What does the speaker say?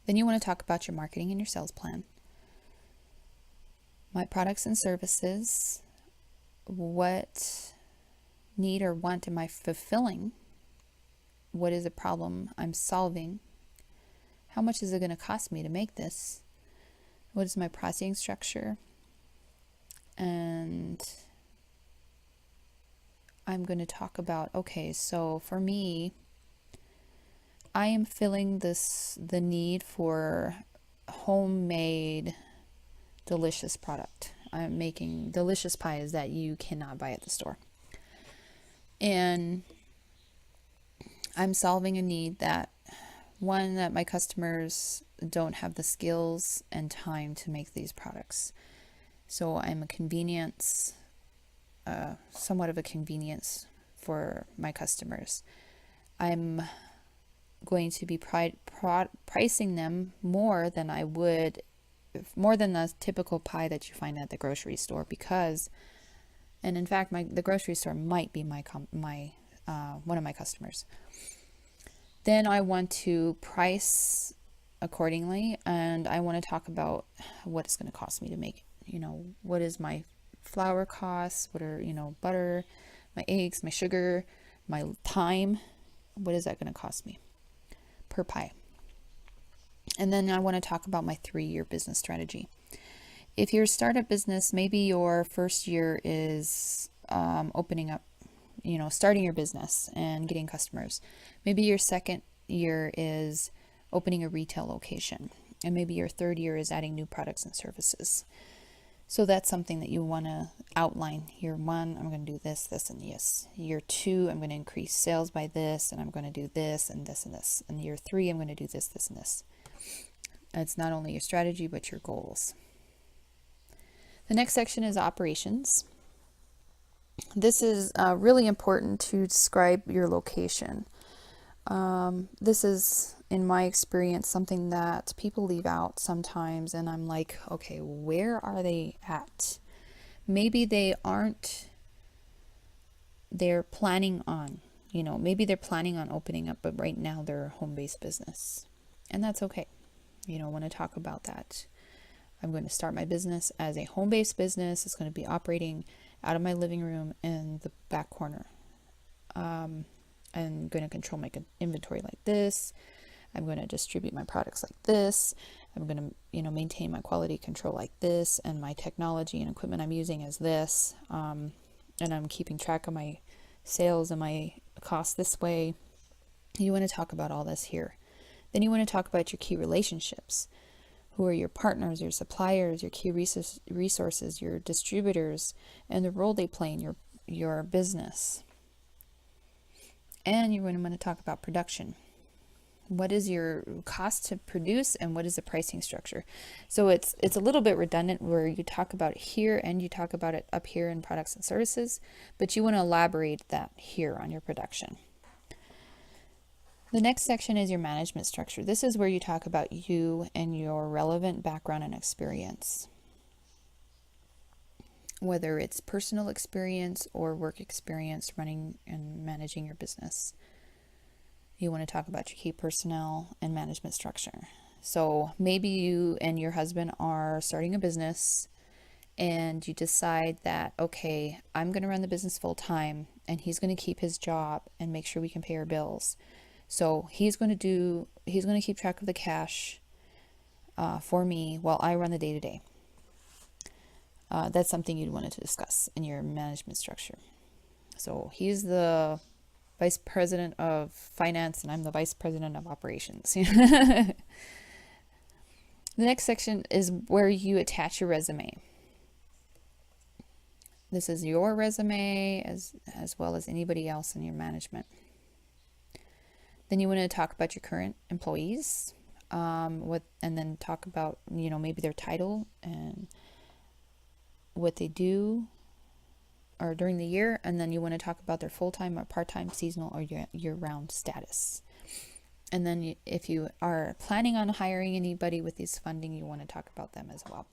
Then you want to talk about your marketing and your sales plan. My products and services. What need or want am I fulfilling? What is a problem I'm solving? How much is it going to cost me to make this? What is my pricing structure? And I'm going to talk about, okay, so for me, I am feeling the need for homemade delicious product. I'm making delicious pies that you cannot buy at the store. And I'm solving a need that my customers don't have the skills and time to make these products. So I'm a convenience, somewhat of a convenience for my customers. I'm going to be pricing them more than the typical pie that you find at the grocery store, because, and in fact, the grocery store might be my one of my customers. Then I want to price accordingly, and I want to talk about what it's going to cost me to make it. What is my flour costs? What are, butter, my eggs, my sugar, my time? What is that going to cost me per pie? And then I want to talk about my 3-year business strategy. If you're a startup business, maybe your first year is opening up, starting your business and getting customers. Maybe your second year is opening a retail location. And maybe your third year is adding new products and services. So that's something that you want to outline. Year 1, I'm going to do this, this, and this. Year 2, I'm going to increase sales by this, and I'm going to do this, and this, and this. And year 3, I'm going to do this, this, and this. It's not only your strategy, but your goals. The next section is operations. This is really important to describe your location. This is, in my experience, something that people leave out sometimes, and I'm like, okay, where are they at? Maybe they're planning on, maybe they're planning on opening up, but right now they're a home-based business, and that's okay. I want to talk about that. I'm going to start my business as a home-based business. It's going to be operating out of my living room in the back corner. I'm going to control my inventory like this. I'm going to distribute my products like this. I'm going to, maintain my quality control like this, and my technology and equipment I'm using is this. And I'm keeping track of my sales and my costs this way. You want to talk about all this here. Then you want to talk about your key relationships. Who are your partners, your suppliers, your key resources, your distributors, and the role they play in your business. And you're going to talk about production. What is your cost to produce, and what is the pricing structure? So it's a little bit redundant where you talk about it here and you talk about it up here in products and services, but you want to elaborate that here on your production. The next section is your management structure. This is where you talk about you and your relevant background and experience. Whether it's personal experience or work experience running and managing your business. You want to talk about your key personnel and management structure. So maybe you and your husband are starting a business and you decide that, okay, I'm going to run the business full time and he's going to keep his job and make sure we can pay our bills. So he's going to keep track of the cash for me while I run the day-to-day. That's something you'd want to discuss in your management structure. So he's the vice president of finance and I'm the vice president of operations. The next section is where you attach your resume. This is your resume as well as anybody else in your management. Then you want to talk about your current employees, and then talk about, maybe their title and what they do or during the year. And then you want to talk about their full-time or part-time, seasonal, or year-round status. And then if you are planning on hiring anybody with this funding, you want to talk about them as well.